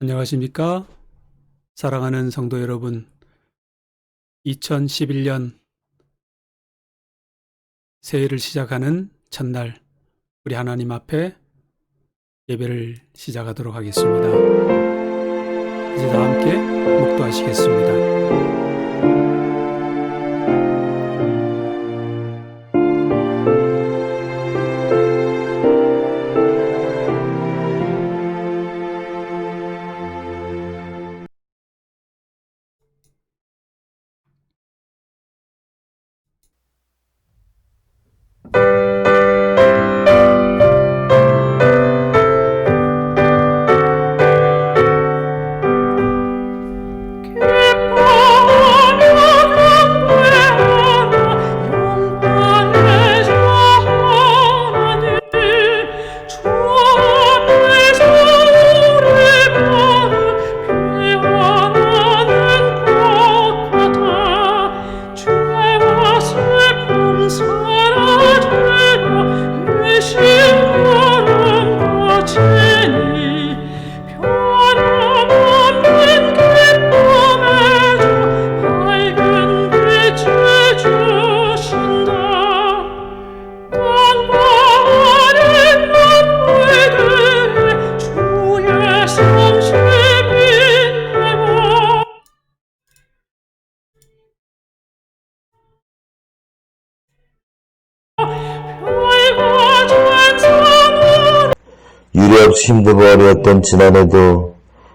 안녕하십니까? 사랑하는 성도 여러분, 2011년 새해를 시작하는 첫날, 우리 하나님 앞에 예배를 시작하도록 하겠습니다. 이제 다 함께 묵도하시겠습니다. 유례없이 힘들고 어려웠던 지난해도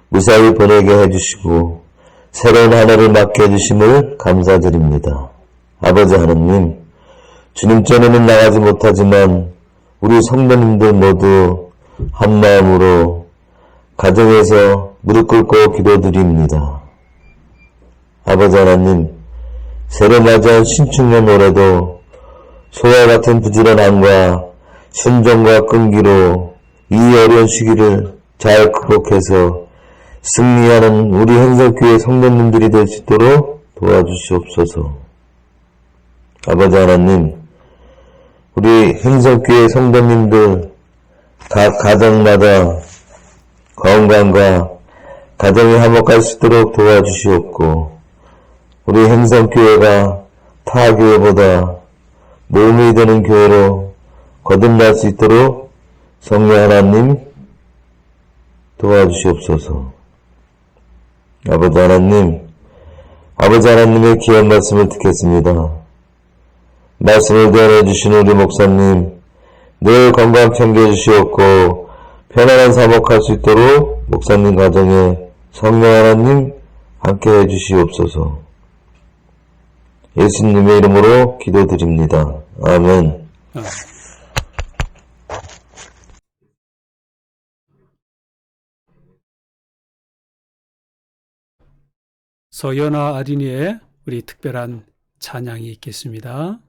무사히 보내게 해주시고 새로운 한 해를 맞게 해주심을 감사드립니다. 아버지 하나님, 주님 전에는 나가지 못하지만 우리 성도님들 모두 한마음으로 가정에서 무릎 꿇고 기도드립니다. 아버지 하나님, 새로 맞이한 신축년 올해도 소와 같은 부지런함과 순종과 끈기로 이 어려운 시기를 잘 극복해서 승리하는 우리 행성교회 성도님들이 될 수 있도록 도와주시옵소서. 아버지 하나님, 우리 행성교회 성도님들 각 가정마다 건강과 가정이 화목할 수 있도록 도와주시옵고, 우리 행성교회가 타 교회보다 모험이 되는 교회로 거듭날 수 있도록 성령 하나님 도와주시옵소서. 아버지 하나님의 귀한 말씀을 듣겠습니다. 말씀을 전해주신 우리 목사님 늘 건강 챙겨 주시옵고 편안한 사목할 수 있도록 목사님 가정에 성령 하나님 함께 해주시옵소서. 예수님의 이름으로 기도드립니다. 아멘. 서연아 아린이의 우리 특별한 찬양이 있겠습니다.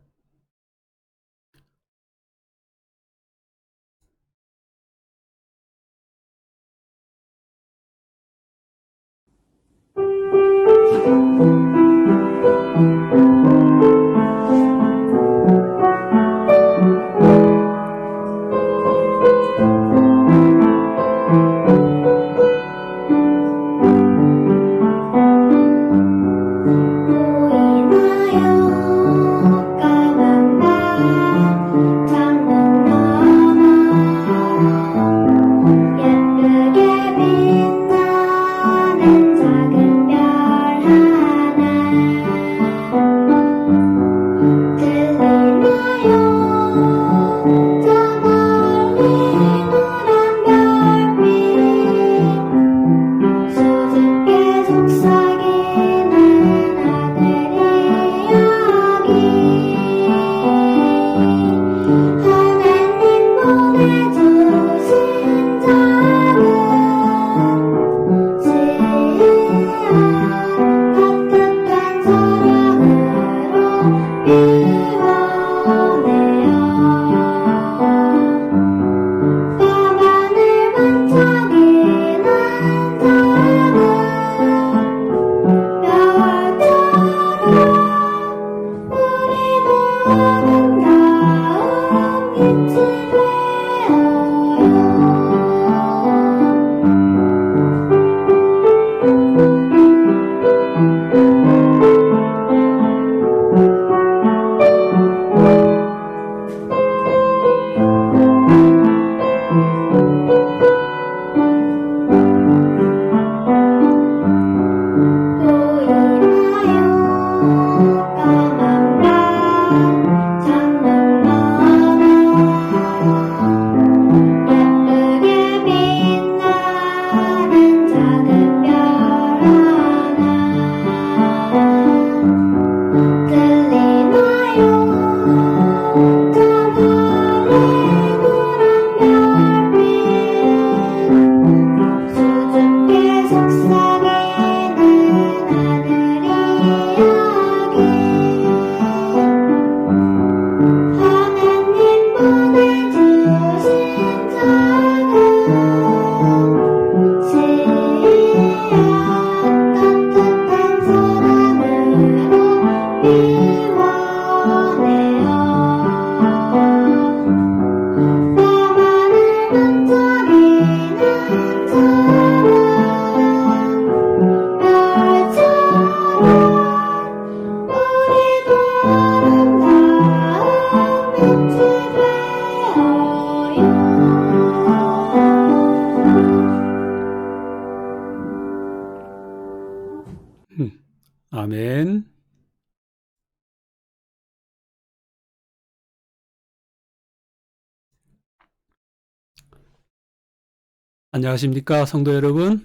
안녕하십니까, 성도 여러분.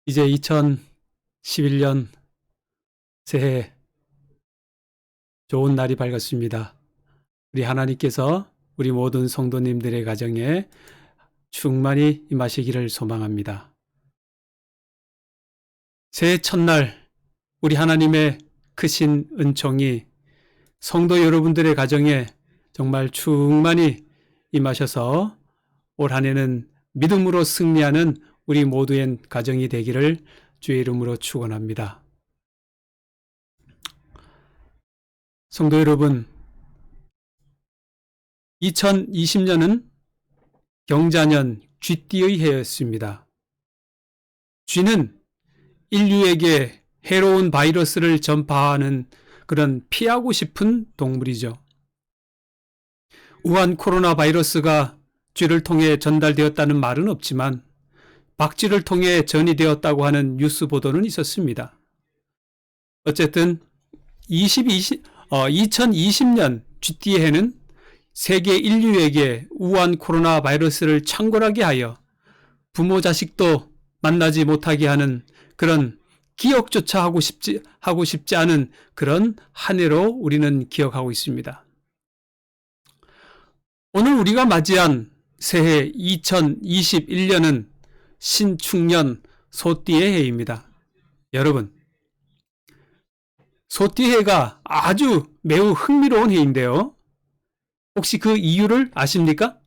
이제 2011년 새해 좋은 날이 밝았습니다. 우리 하나님께서 우리 모든 성도님들의 가정에 충만히 임하시기를 소망합니다. 새해 첫날 우리 하나님의 크신 은총이 성도 여러분들의 가정에 정말 충만히 임하셔서 올 한 해는 믿음으로 승리하는 우리 모두의 가정이 되기를 주의 이름으로 축원합니다. 성도 여러분, 2020년은 경자년 쥐띠의 해였습니다. 쥐는 인류에게 해로운 바이러스를 전파하는 그런 피하고 싶은 동물이죠. 우한 코로나 바이러스가 쥐를 통해 전달되었다는 말은 없지만 박쥐를 통해 전이되었다고 하는 뉴스 보도는 있었습니다. 어쨌든 2020년 쥐띠의 해는 세계 인류에게 우한 코로나 바이러스를 창궐하게 하여 부모 자식도 만나지 못하게 하는 그런 기억조차 하고 싶지 않은 그런 한 해로 우리는 기억하고 있습니다. 오늘 우리가 맞이한 새해 2021년은 신축년 소띠의 해입니다. 여러분, 소띠해가 아주 매우 흥미로운 해인데요. 혹시 그 이유를 아십니까?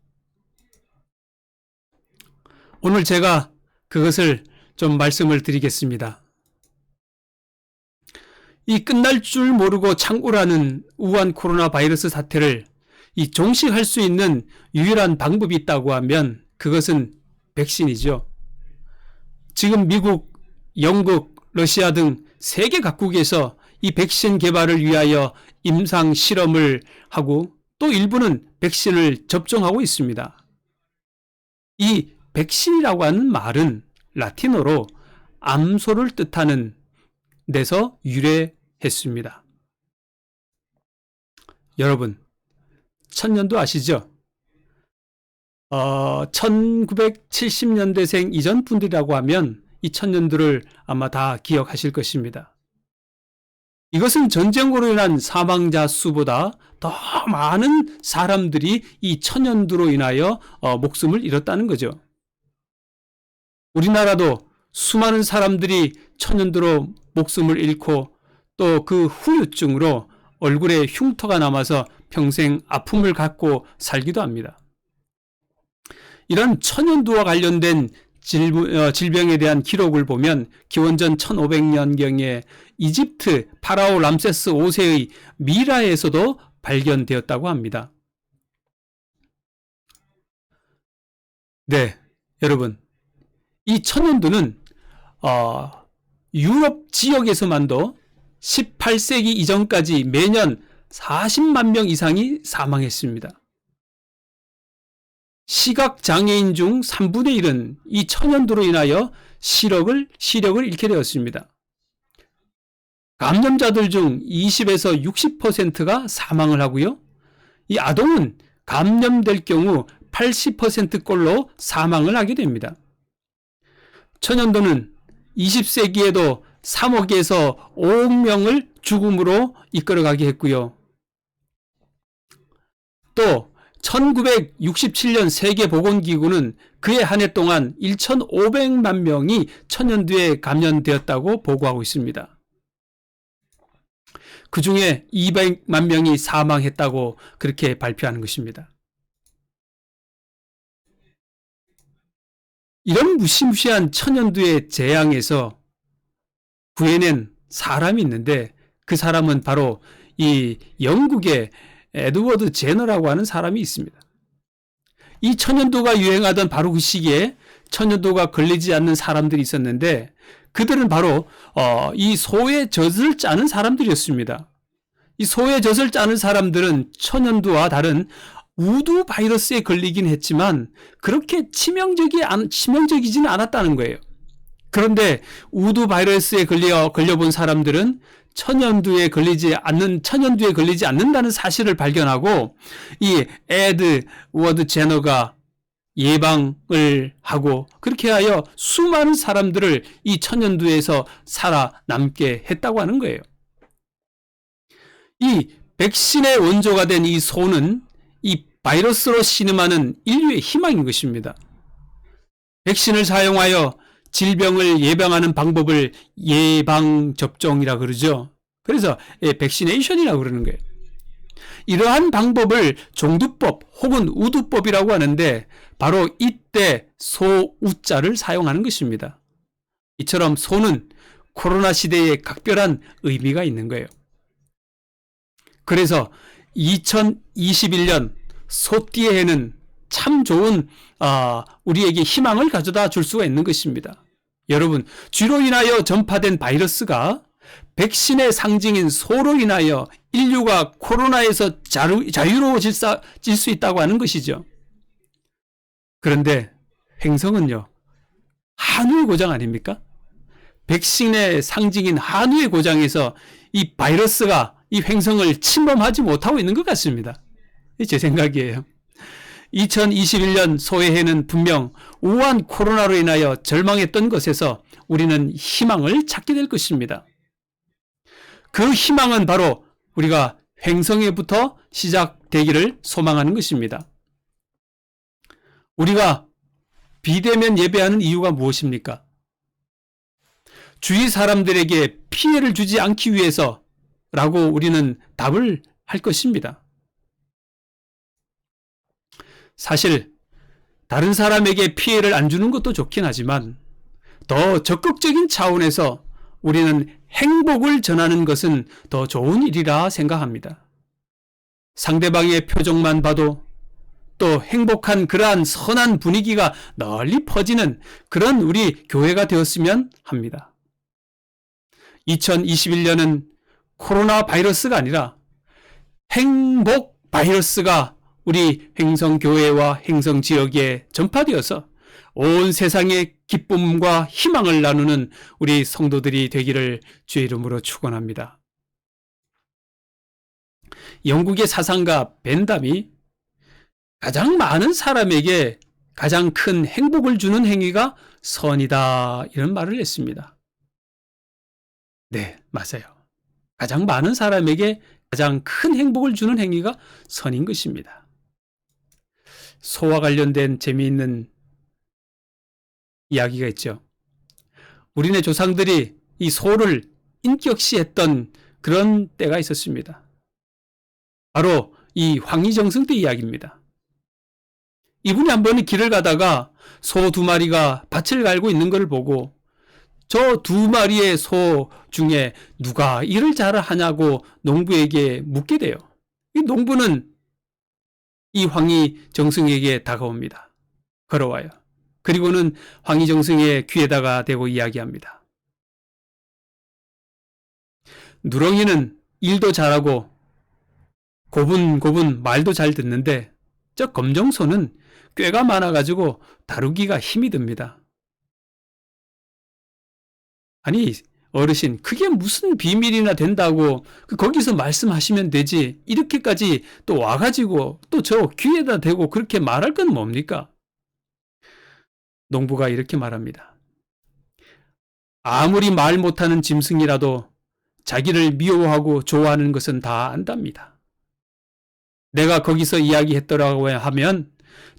오늘 제가 그것을 좀 말씀을 드리겠습니다. 이 끝날 줄 모르고 창궐하는 우한 코로나 바이러스 사태를 종식할 수 있는 유일한 방법이 있다고 하면 그것은 백신이죠. 지금 미국, 영국, 러시아 등 세계 각국에서 이 백신 개발을 위하여 임상 실험을 하고 또 일부는 백신을 접종하고 있습니다. 이 백신이라고 하는 말은 라틴어로 암소를 뜻하는 데서 유래했습니다. 여러분, 천년도 아시죠? 1970년대생 이전 분들이라고 하면 이 천년도를 아마 다 기억하실 것입니다. 이것은 전쟁으로 인한 사망자 수보다 더 많은 사람들이 이 천연두로 인하여 목숨을 잃었다는 거죠. 우리나라도 수많은 사람들이 천연두로 목숨을 잃고 또 그 후유증으로 얼굴에 흉터가 남아서 평생 아픔을 갖고 살기도 합니다. 이런 천연두와 관련된 질병에 대한 기록을 보면 기원전 1500년경에 이집트 파라오 람세스 5세의 미라에서도 발견되었다고 합니다. 네, 여러분, 이 천연두는 유럽 지역에서만도 18세기 이전까지 매년 40만 명 이상이 사망했습니다. 시각장애인 중 3분의 1은 이 천연두로 인하여 시력을 잃게 되었습니다. 감염자들 중 20에서 60%가 사망을 하고요. 이 아동은 감염될 경우 80%꼴로 사망을 하게 됩니다. 천연두는 20세기에도 3억에서 5억 명을 죽음으로 이끌어가게 했고요. 또 1967년 세계보건기구는 그해 한 해 동안 1,500만 명이 천연두에 감염되었다고 보고하고 있습니다. 그 중에 200만 명이 사망했다고 그렇게 발표하는 것입니다. 이런 무시무시한 천연두의 재앙에서 구해낸 사람이 있는데 그 사람은 바로 이 영국의 에드워드 제너라고 하는 사람이 있습니다. 이 천연두가 유행하던 바로 그 시기에 천연두가 걸리지 않는 사람들이 있었는데 그들은 바로 이 소의 젖을 짜는 사람들이었습니다. 이 소의 젖을 짜는 사람들은 천연두와 다른 우두 바이러스에 걸리긴 했지만 그렇게 치명적이지는 않았다는 거예요. 그런데 우두 바이러스에 걸려본 사람들은 천연두에 걸리지 않는다는 사실을 발견하고 이 에드워드 제너가 예방을 하고 그렇게 하여 수많은 사람들을 이 천연두에서 살아남게 했다고 하는 거예요. 이 백신의 원조가 된 이 소는 이 바이러스로 신음하는 인류의 희망인 것입니다. 백신을 사용하여 질병을 예방하는 방법을 예방접종이라 그러죠. 그래서 백시네이션이라고 그러는 거예요. 이러한 방법을 종두법 혹은 우두법이라고 하는데 바로 이때 소우자를 사용하는 것입니다. 이처럼 소는 코로나 시대에 각별한 의미가 있는 거예요. 그래서 2021년 소띠의 해는 참 좋은 우리에게 희망을 가져다 줄 수가 있는 것입니다. 여러분, 쥐로 인하여 전파된 바이러스가 백신의 상징인 소로 인하여 인류가 코로나에서 자유로워질 수 있다고 하는 것이죠. 그런데 횡성은요, 한우의 고장 아닙니까? 백신의 상징인 한우의 고장에서 이 바이러스가 이 횡성을 침범하지 못하고 있는 것 같습니다. 제 생각이에요. 2021년 소의 해는 분명 우한 코로나로 인하여 절망했던 것에서 우리는 희망을 찾게 될 것입니다. 그 희망은 바로 우리가 횡성에부터 시작되기를 소망하는 것입니다. 우리가 비대면 예배하는 이유가 무엇입니까? 주위 사람들에게 피해를 주지 않기 위해서라고 우리는 답을 할 것입니다. 사실 다른 사람에게 피해를 안 주는 것도 좋긴 하지만 더 적극적인 차원에서 우리는 행복을 전하는 것은 더 좋은 일이라 생각합니다. 상대방의 표정만 봐도 또 행복한 그러한 선한 분위기가 널리 퍼지는 그런 우리 교회가 되었으면 합니다. 2021년은 코로나 바이러스가 아니라 행복 바이러스가 우리 횡성교회와 횡성지역에 전파되어서 온 세상의 기쁨과 희망을 나누는 우리 성도들이 되기를 주의 이름으로 축원합니다. 영국의 사상가 벤담이 가장 많은 사람에게 가장 큰 행복을 주는 행위가 선이다, 이런 말을 했습니다. 네, 맞아요. 가장 많은 사람에게 가장 큰 행복을 주는 행위가 선인 것입니다. 소와 관련된 재미있는 이야기가 있죠. 우리네 조상들이 이 소를 인격시했던 그런 때가 있었습니다. 바로 이 황희정승 때 이야기입니다. 이분이 한 번은 길을 가다가 소 2마리가 밭을 갈고 있는 것을 보고 저 2마리의 소 중에 누가 일을 잘하냐고 농부에게 묻게 돼요. 이 농부는 이 황희정승에게 다가옵니다. 걸어와요. 그리고는 황희정승의 귀에다가 대고 이야기합니다. 누렁이는 일도 잘하고 고분고분 말도 잘 듣는데 저 검정소는 꾀가 많아가지고 다루기가 힘이 듭니다. 아니 어르신, 그게 무슨 비밀이나 된다고 거기서 말씀하시면 되지, 이렇게까지 또 와가지고 또 저 귀에다 대고 그렇게 말할 건 뭡니까? 농부가 이렇게 말합니다. 아무리 말 못하는 짐승이라도 자기를 미워하고 좋아하는 것은 다 안답니다. 내가 거기서 이야기했더라고 하면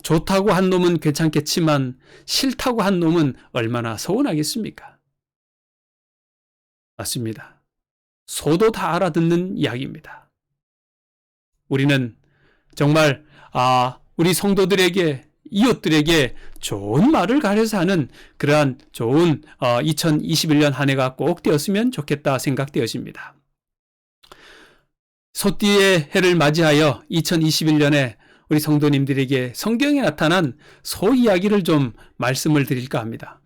좋다고 한 놈은 괜찮겠지만 싫다고 한 놈은 얼마나 서운하겠습니까? 맞습니다. 소도 다 알아듣는 이야기입니다. 우리는 정말 우리 성도들에게, 이웃들에게 좋은 말을 가려서 하는 그러한 좋은 2021년 한 해가 꼭 되었으면 좋겠다 생각되어집니다. 소띠의 해를 맞이하여 2021년에 우리 성도님들에게 성경에 나타난 소 이야기를 좀 말씀을 드릴까 합니다.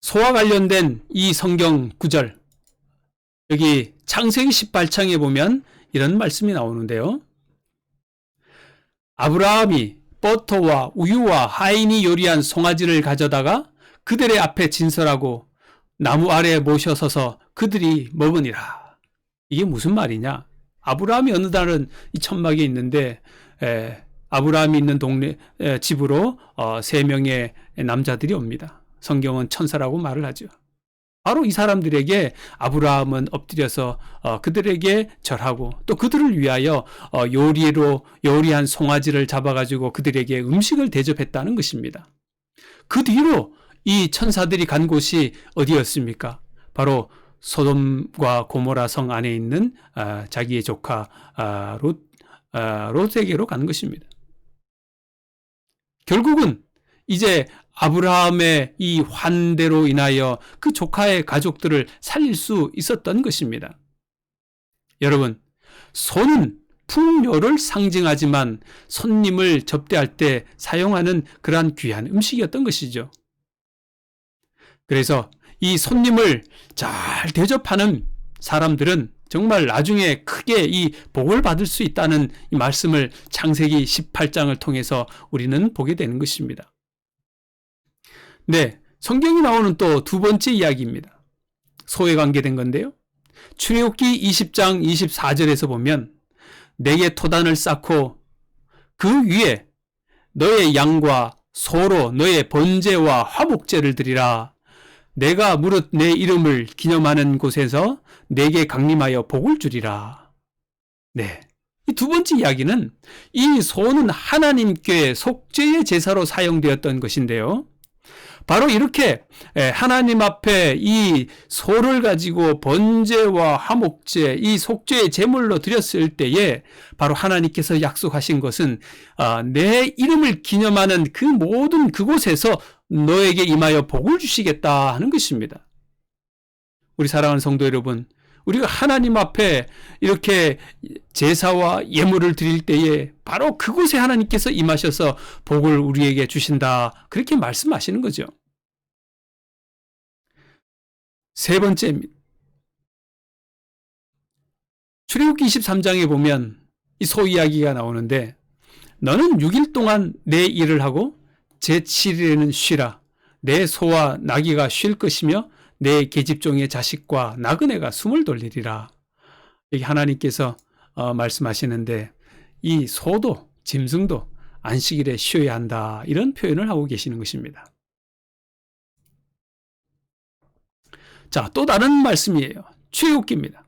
소와 관련된 이 성경 구절, 여기 창세기 18장에 보면 이런 말씀이 나오는데요. 아브라함이 버터와 우유와 하인이 요리한 송아지를 가져다가 그들의 앞에 진설하고 나무 아래에 모셔서서 그들이 먹으니라. 이게 무슨 말이냐? 아브라함이 어느 날은 이 천막에 있는데 아브라함이 있는 동네 집으로 3명의 남자들이 옵니다. 성경은 천사라고 말을 하죠. 바로 이 사람들에게 아브라함은 엎드려서 그들에게 절하고 또 그들을 위하여 요리한 송아지를 잡아가지고 그들에게 음식을 대접했다는 것입니다. 그 뒤로 이 천사들이 간 곳이 어디였습니까? 바로 소돔과 고모라 성 안에 있는 자기의 조카 롯에게로 간 것입니다. 결국은 이제 아브라함의 이 환대로 인하여 그 조카의 가족들을 살릴 수 있었던 것입니다. 여러분, 소는 풍요를 상징하지만 손님을 접대할 때 사용하는 그러한 귀한 음식이었던 것이죠. 그래서 이 손님을 잘 대접하는 사람들은 정말 나중에 크게 이 복을 받을 수 있다는 이 말씀을 창세기 18장을 통해서 우리는 보게 되는 것입니다. 네, 성경이 나오는 또 두 번째 이야기입니다. 소에 관계된 건데요. 출애굽기 20장 24절에서 보면 내게 토단을 쌓고 그 위에 너의 양과 소로 너의 번제와 화목제를 드리라. 내가 무릇 내 이름을 기념하는 곳에서 내게 강림하여 복을 주리라. 네, 이 두 번째 이야기는 이 소는 하나님께 속죄의 제사로 사용되었던 것인데요. 바로 이렇게 하나님 앞에 이 소를 가지고 번제와 화목제, 이 속죄의 제물로 드렸을 때에 바로 하나님께서 약속하신 것은 내 이름을 기념하는 그 모든 그곳에서 너에게 임하여 복을 주시겠다 하는 것입니다. 우리 사랑하는 성도 여러분, 우리가 하나님 앞에 이렇게 제사와 예물을 드릴 때에 바로 그곳에 하나님께서 임하셔서 복을 우리에게 주신다, 그렇게 말씀하시는 거죠. 세 번째입니다. 출애굽기 23장에 보면 이 소 이야기가 나오는데 너는 6일 동안 내 일을 하고 제7일에는 쉬라. 내 소와 나귀가 쉴 것이며 내 계집종의 자식과 나그네가 숨을 돌리리라. 여기 하나님께서 말씀하시는데 이 소도 짐승도 안식일에 쉬어야 한다, 이런 표현을 하고 계시는 것입니다. 자, 또 다른 말씀이에요. 출애굽기입니다.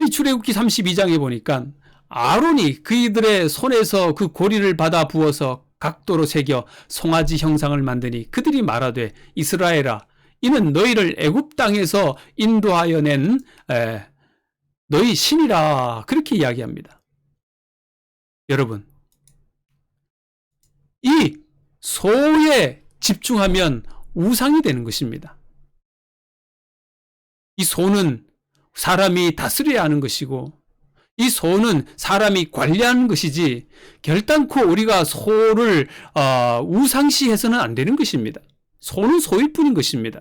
이 출애굽기 32장에 보니까 아론이 그이들의 손에서 그 고리를 받아 부어서 각도로 새겨 송아지 형상을 만드니 그들이 말하되 이스라엘아, 이는 너희를 애굽 땅에서 인도하여 낸 너희 신이라, 그렇게 이야기합니다. 여러분, 이 소에 집중하면 우상이 되는 것입니다. 이 소는 사람이 다스려야 하는 것이고 이 소는 사람이 관리하는 것이지 결단코 우리가 소를 우상시해서는 안 되는 것입니다. 소는 소일 뿐인 것입니다.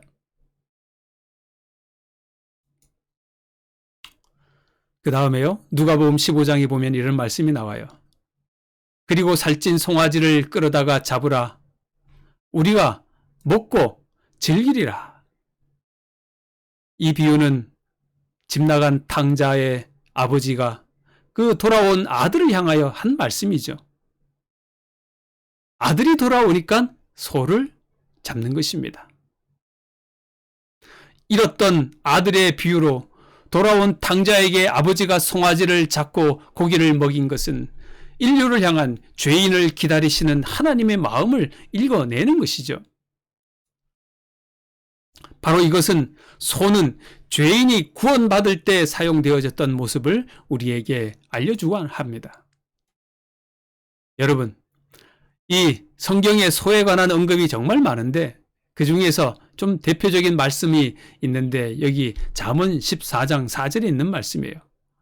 그 다음에요, 누가복음 15장에 보면 이런 말씀이 나와요. 그리고 살찐 송아지를 끌어다가 잡으라. 우리가 먹고 즐기리라. 이 비유는 집 나간 탕자의 아버지가 그 돌아온 아들을 향하여 한 말씀이죠. 아들이 돌아오니까 소를 잡는 것입니다. 이렇던 아들의 비유로 돌아온 탕자에게 아버지가 송아지를 잡고 고기를 먹인 것은 인류를 향한 죄인을 기다리시는 하나님의 마음을 읽어내는 것이죠. 바로 이것은 소는 죄인이 구원받을 때 사용되어졌던 모습을 우리에게 알려주고 합니다. 여러분, 이 성경에 소에 관한 언급이 정말 많은데 그 중에서 좀 대표적인 말씀이 있는데 여기 잠언 14장 4절에 있는 말씀이에요.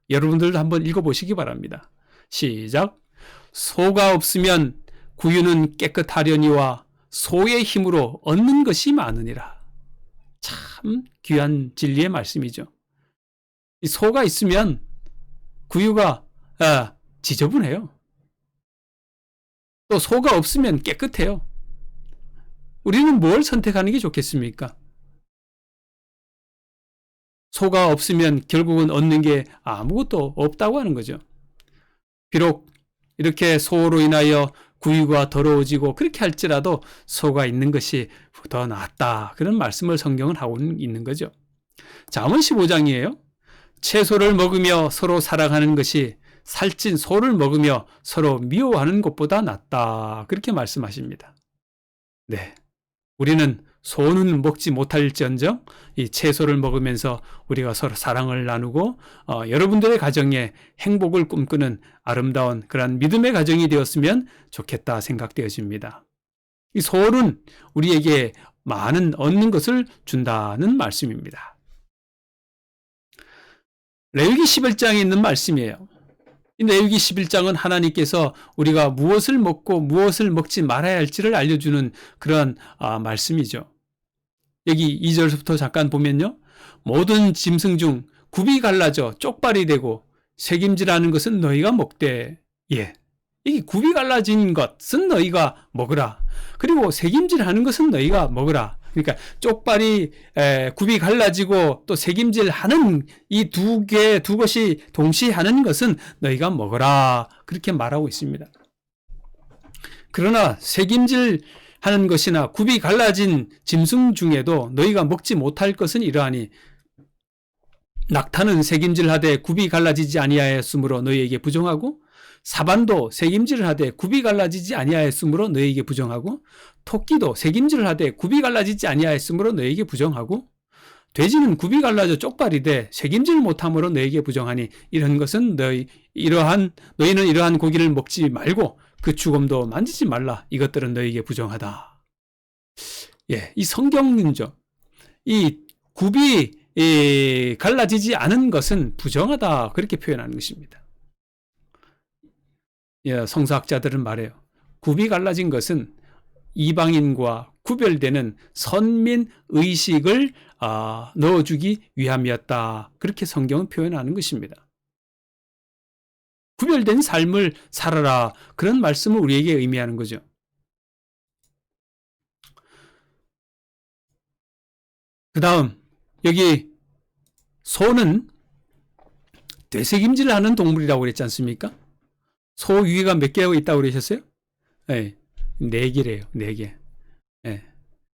여러분들도 한번 읽어보시기 바랍니다. 시작. 소가 없으면 구유는 깨끗하려니와 소의 힘으로 얻는 것이 많으니라. 참 귀한 진리의 말씀이죠. 이 소가 있으면 구유가 지저분해요. 또 소가 없으면 깨끗해요. 우리는 뭘 선택하는 게 좋겠습니까? 소가 없으면 결국은 얻는 게 아무것도 없다고 하는 거죠. 비록 이렇게 소로 인하여 구유가 더러워지고 그렇게 할지라도 소가 있는 것이 더 낫다. 그런 말씀을 성경은 하고 있는 거죠. 잠언 15장이에요. 채소를 먹으며 서로 사랑하는 것이 살찐 소를 먹으며 서로 미워하는 것보다 낫다. 그렇게 말씀하십니다. 네. 우리는 소는 먹지 못할지언정 이 채소를 먹으면서 우리가 서로 사랑을 나누고 여러분들의 가정에 행복을 꿈꾸는 아름다운 그런 믿음의 가정이 되었으면 좋겠다 생각되어집니다. 이 소는 우리에게 많은 얻는 것을 준다는 말씀입니다. 레위기 11장에 있는 말씀이에요. 이 레위기 11장은 하나님께서 우리가 무엇을 먹고 무엇을 먹지 말아야 할지를 알려주는 그런 말씀이죠. 여기 2절부터 잠깐 보면요. 모든 짐승 중 굽이 갈라져 쪽발이 되고 새김질하는 것은 너희가 먹되, 예, 이 굽이 갈라진 것은 너희가 먹으라. 그리고 새김질하는 것은 너희가 먹으라. 그러니까 쪽발이 굽이 갈라지고 또 새김질하는 이 두 것이 동시에 하는 것은 너희가 먹어라. 그렇게 말하고 있습니다. 그러나 새김질하는 것이나 굽이 갈라진 짐승 중에도 너희가 먹지 못할 것은 이러하니 낙타는 새김질하되 굽이 갈라지지 아니하였으므로 너희에게 부정하고 사반도 새김질을 하되 굽이 갈라지지 아니하였으므로 너희에게 부정하고 토끼도 새김질을 하되 굽이 갈라지지 아니하였으므로 너희에게 부정하고 돼지는 굽이 갈라져 쪽발이 돼 새김질을 못함으로 너희에게 부정하니 이런 것은 너희는 이러한 고기를 먹지 말고 그 죽음도 만지지 말라. 이것들은 너희에게 부정하다. 예, 이 성경은죠. 이 굽이 갈라지지 않은 것은 부정하다. 그렇게 표현하는 것입니다. 예, 성서학자들은 말해요. 굽이 갈라진 것은 이방인과 구별되는 선민 의식을 넣어주기 위함이었다. 그렇게 성경은 표현하는 것입니다. 구별된 삶을 살아라. 그런 말씀을 우리에게 의미하는 거죠. 그 다음 여기 소는 되새김질을 하는 동물이라고 그랬지 않습니까? 소 위가 몇 개가 있다고 그러셨어요? 네, 4개래요. 4개. 네.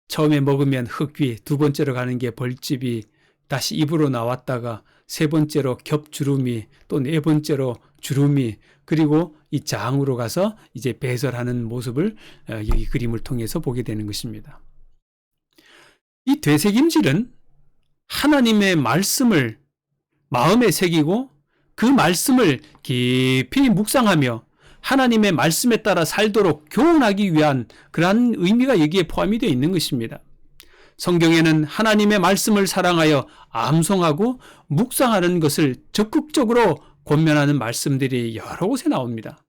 처음에 먹으면 흙위, 두 번째로 가는 게 벌집이, 다시 입으로 나왔다가 세 번째로 겹주름이, 또 네 번째로 주름이, 그리고 이 장으로 가서 이제 배설하는 모습을 여기 그림을 통해서 보게 되는 것입니다. 이 되새김질은 하나님의 말씀을 마음에 새기고 그 말씀을 깊이 묵상하며 하나님의 말씀에 따라 살도록 교훈하기 위한 그러한 의미가 여기에 포함이 되어 있는 것입니다. 성경에는 하나님의 말씀을 사랑하여 암송하고 묵상하는 것을 적극적으로 권면하는 말씀들이 여러 곳에 나옵니다.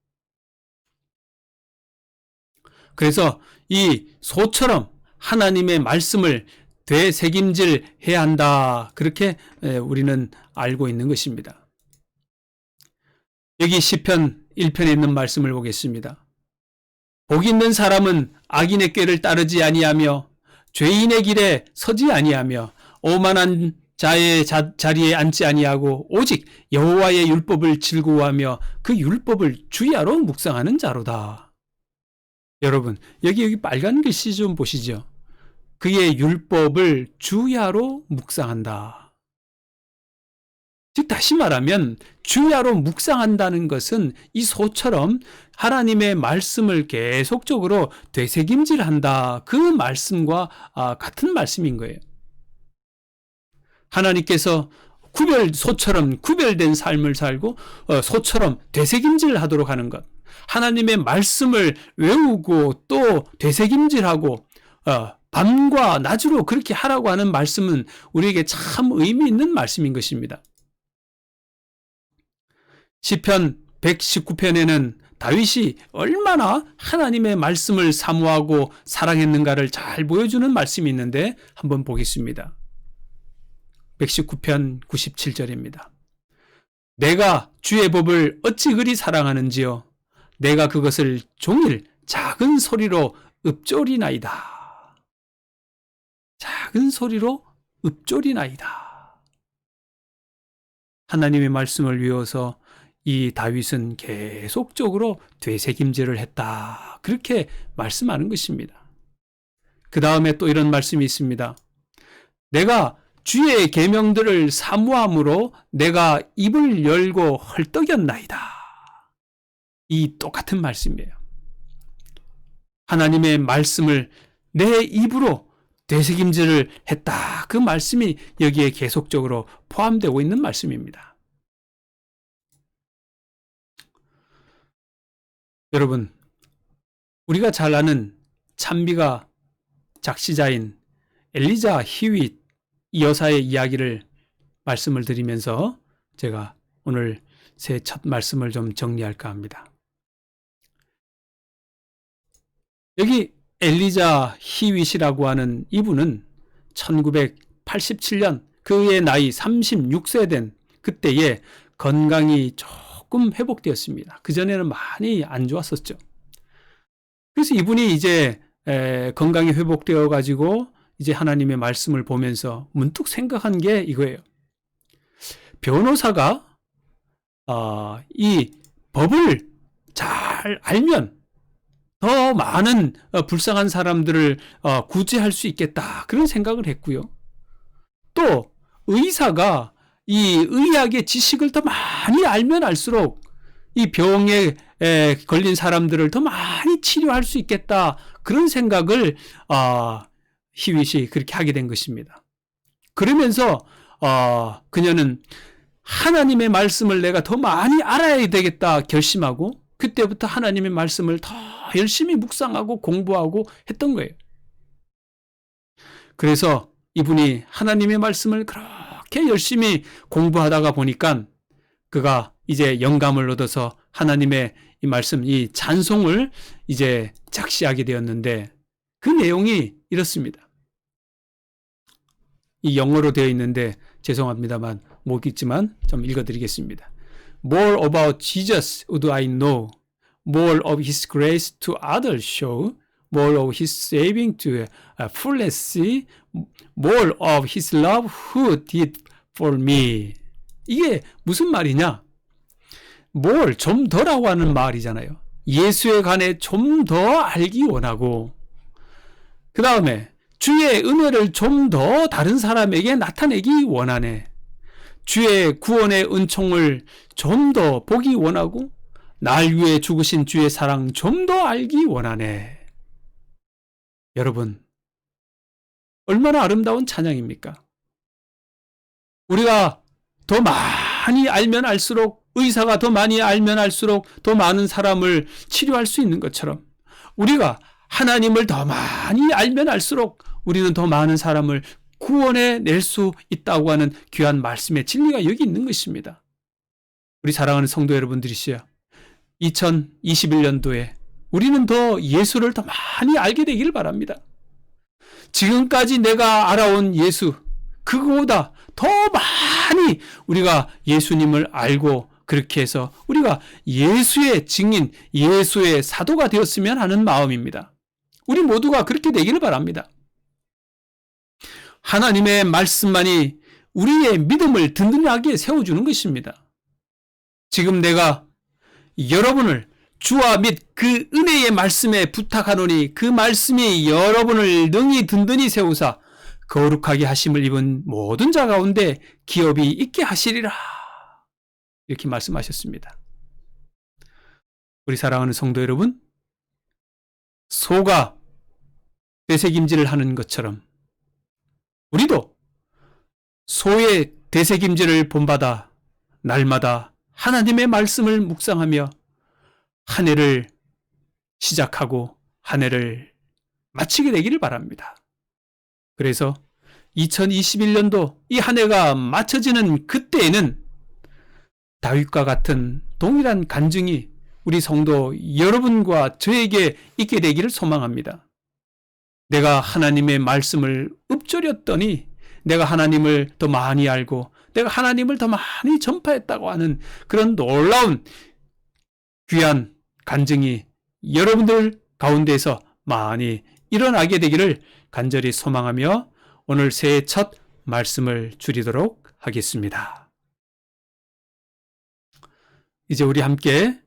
그래서 이 소처럼 하나님의 말씀을 되새김질해야 한다. 그렇게 우리는 알고 있는 것입니다. 여기 시편 1편에 있는 말씀을 보겠습니다. 복 있는 사람은 악인의 꾀를 따르지 아니하며 죄인의 길에 서지 아니하며 오만한 자의 자리에 앉지 아니하고 오직 여호와의 율법을 즐거워하며 그 율법을 주야로 묵상하는 자로다. 여러분, 여기 빨간 글씨 좀 보시죠. 그의 율법을 주야로 묵상한다. 즉 다시 말하면 주야로 묵상한다는 것은 이 소처럼 하나님의 말씀을 계속적으로 되새김질한다. 그 말씀과 같은 말씀인 거예요. 하나님께서 소처럼 구별된 삶을 살고 소처럼 되새김질하도록 하는 것. 하나님의 말씀을 외우고 또 되새김질하고 밤과 낮으로 그렇게 하라고 하는 말씀은 우리에게 참 의미 있는 말씀인 것입니다. 시편 119편에는 다윗이 얼마나 하나님의 말씀을 사모하고 사랑했는가를 잘 보여주는 말씀이 있는데 한번 보겠습니다. 119편 97절입니다. 내가 주의 법을 어찌 그리 사랑하는지요. 내가 그것을 종일 작은 소리로 읊조리나이다. 작은 소리로 읊조리나이다. 하나님의 말씀을 외워서 이 다윗은 계속적으로 되새김질을 했다. 그렇게 말씀하는 것입니다. 그 다음에 또 이런 말씀이 있습니다. 내가 주의 계명들을 사모함으로 내가 입을 열고 헐떡였나이다. 이 똑같은 말씀이에요. 하나님의 말씀을 내 입으로 되새김질을 했다. 그 말씀이 여기에 계속적으로 포함되고 있는 말씀입니다. 여러분, 우리가 잘 아는 찬미가 작시자인 엘리자 히윗 이 여사의 이야기를 말씀을 드리면서 제가 오늘 새 첫 말씀을 좀 정리할까 합니다. 여기 엘리자 히윗이라고 하는 이분은 1987년 그의 나이 36세 된 그때에 건강이 조금 회복되었습니다. 그전에는 많이 안 좋았었죠. 그래서 이분이 이제 건강이 회복되어 가지고 이제 하나님의 말씀을 보면서 문득 생각한 게 이거예요. 변호사가 이 법을 잘 알면 더 많은 불쌍한 사람들을 구제할 수 있겠다. 그런 생각을 했고요. 또 의사가 이 의학의 지식을 더 많이 알면 알수록 이 병에 걸린 사람들을 더 많이 치료할 수 있겠다. 그런 생각을 히윗이 그렇게 하게 된 것입니다. 그러면서 그녀는 하나님의 말씀을 내가 더 많이 알아야 되겠다 결심하고 그때부터 하나님의 말씀을 더 열심히 묵상하고 공부하고 했던 거예요. 그래서 이분이 하나님의 말씀을 그렇게 열심히 공부하다가 보니까 그가 이제 영감을 얻어서 하나님의 이 말씀, 이 찬송을 이제 작시하게 되었는데 그 내용이 이렇습니다. 이 영어로 되어 있는데 죄송합니다만 못 읽지만 좀 읽어드리겠습니다. More about Jesus would I know. More of His grace to others show. More of His saving to fullness see. More of His love who did for me. 이게 무슨 말이냐? more, 좀 더라고 하는 말이잖아요. 예수에 관해 좀 더 알기 원하고 그 다음에 주의 은혜를 좀 더 다른 사람에게 나타내기 원하네. 주의 구원의 은총을 좀 더 보기 원하고 날 위해 죽으신 주의 사랑 좀 더 알기 원하네. 여러분, 얼마나 아름다운 찬양입니까? 우리가 더 많이 알면 알수록 의사가 더 많이 알면 알수록 더 많은 사람을 치료할 수 있는 것처럼 우리가 하나님을 더 많이 알면 알수록 우리는 더 많은 사람을 구원해 낼 수 있다고 하는 귀한 말씀의 진리가 여기 있는 것입니다. 우리 사랑하는 성도 여러분들이시여, 2021년도에 우리는 더 예수를 더 많이 알게 되기를 바랍니다. 지금까지 내가 알아온 예수, 그거보다 더 많이 우리가 예수님을 알고 그렇게 해서 우리가 예수의 증인, 예수의 사도가 되었으면 하는 마음입니다. 우리 모두가 그렇게 되기를 바랍니다. 하나님의 말씀만이 우리의 믿음을 든든하게 세워주는 것입니다. 지금 내가 여러분을 주와 및 그 은혜의 말씀에 부탁하노니 그 말씀이 여러분을 능히 든든히 세우사 거룩하게 하심을 입은 모든 자 가운데 기업이 있게 하시리라. 이렇게 말씀하셨습니다. 우리 사랑하는 성도 여러분, 소가 되새김질을 하는 것처럼 우리도 소의 되새김질을 본받아 날마다 하나님의 말씀을 묵상하며 한 해를 시작하고 한 해를 마치게 되기를 바랍니다. 그래서 2021년도 이 한 해가 마쳐지는 그때에는 다윗과 같은 동일한 간증이 우리 성도 여러분과 저에게 있게 되기를 소망합니다. 내가 하나님의 말씀을 읊조렸더니 내가 하나님을 더 많이 알고 내가 하나님을 더 많이 전파했다고 하는 그런 놀라운 귀한 간증이 여러분들 가운데에서 많이 일어나게 되기를 간절히 소망하며 오늘 새해 첫 말씀을 줄이도록 하겠습니다. 이제 우리 함께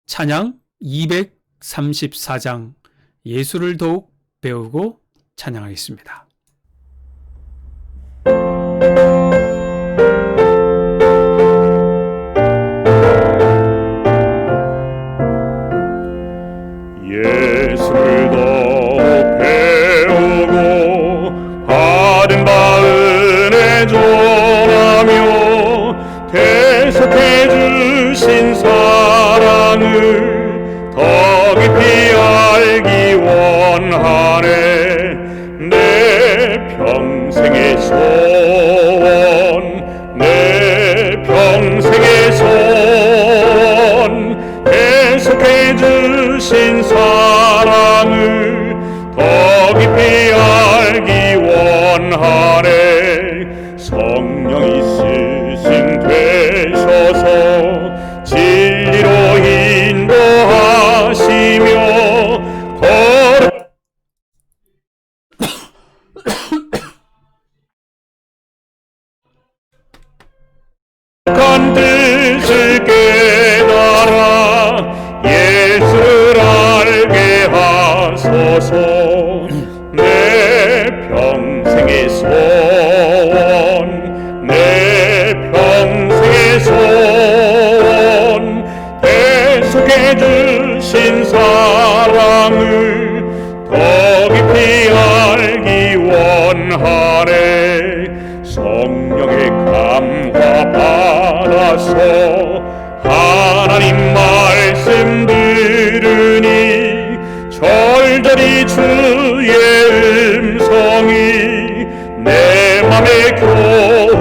찬양 234장 예수를 더욱 배우고 찬양하겠습니다. 예수를 더 배우고 받은 바 은혜 전하며 대속해 주신 사랑을 더 깊이 알기 원하네. 내 평생의 소원, 내 평생의 소원, 대속해 주신 사랑을 더 깊이 알기 원하네. 성령이 스승 되셔서 진리로 인도하시며 거룩한 뜻을 깨달아 예수를 알게 하소서. 내 평생의 소원, 내 평생의 소원, 대속해 주신 사랑을 더 깊이 알기 원하네. 성령의 감화 받아서 하나님 말씀 들으니 절절히 주의 음성이 내 맘에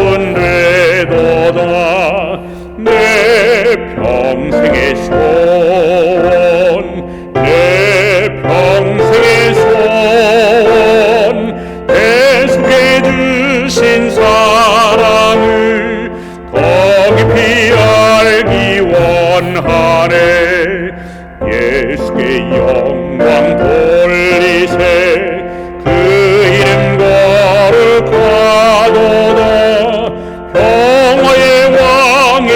교훈되도다. 내 평생의 소원, 내 평생의 소원, 대속해 주신 사랑을 더 깊이 알기 원하네. 예수의 영광 돌리세 그 이름 거룩하도다. 평화의 왕이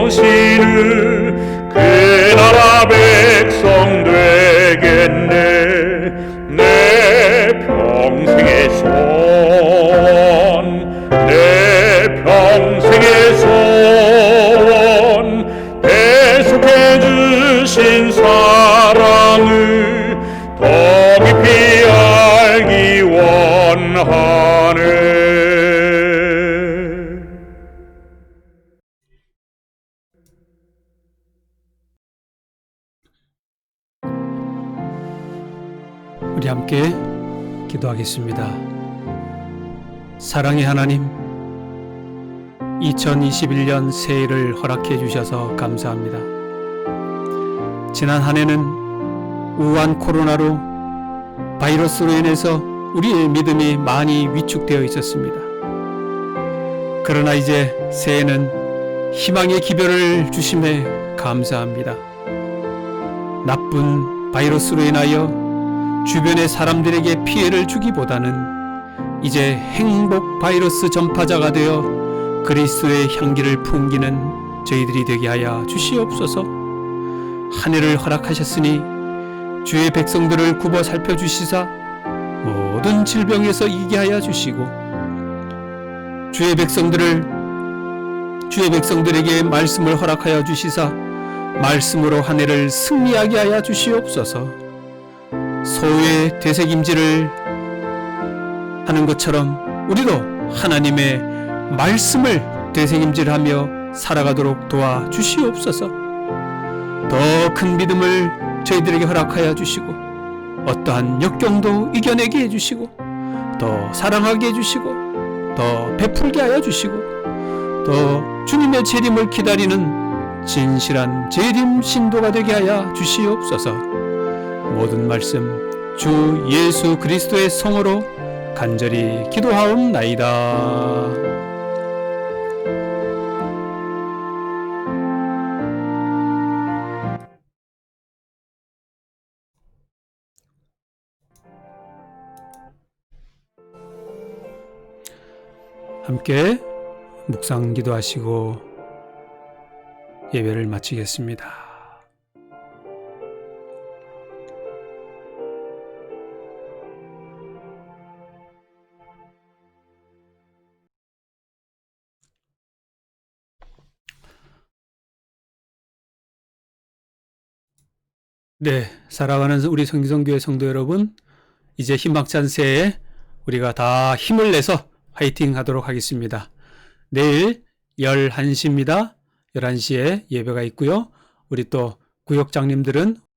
오시는 그 나라 백성 되겠네. 내 평생의 소원, 내 평생의 소원, 대속해 주신 사랑을 더 깊이 알기 원하네. 우리 함께 기도하겠습니다. 사랑의 하나님, 2021년 새해를 허락해 주셔서 감사합니다. 지난 한 해는 우한 코로나로 바이러스로 인해서 우리의 믿음이 많이 위축되어 있었습니다. 그러나 이제 새해는 희망의 기별을 주심에 감사합니다. 나쁜 바이러스로 인하여 주변의 사람들에게 피해를 주기보다는 이제 행복 바이러스 전파자가 되어 그리스도의 향기를 풍기는 저희들이 되게 하여 주시옵소서. 한 해를 허락하셨으니 주의 백성들을 굽어 살펴주시사 모든 질병에서 이기게 하여 주시고 주의 백성들에게 말씀을 허락하여 주시사 말씀으로 한 해를 승리하게 하여 주시옵소서. 소의 되새김질을 하는 것처럼 우리도 하나님의 말씀을 되새김질하며 살아가도록 도와주시옵소서. 더 큰 믿음을 저희들에게 허락하여 주시고 어떠한 역경도 이겨내게 해주시고 더 사랑하게 해주시고 더 베풀게 하여 주시고 더 주님의 재림을 기다리는 진실한 재림 신도가 되게 하여 주시옵소서. 모든 말씀 주 예수 그리스도의 성으로 간절히 기도하옵나이다. 함께 묵상 기도하시고 예배를 마치겠습니다. 네, 사랑하는 우리 성기성교회 성도 여러분, 이제 희망찬 새해에 우리가 다 힘을 내서 화이팅 하도록 하겠습니다. 내일 11시입니다. 11시에 예배가 있고요. 우리 또 구역장님들은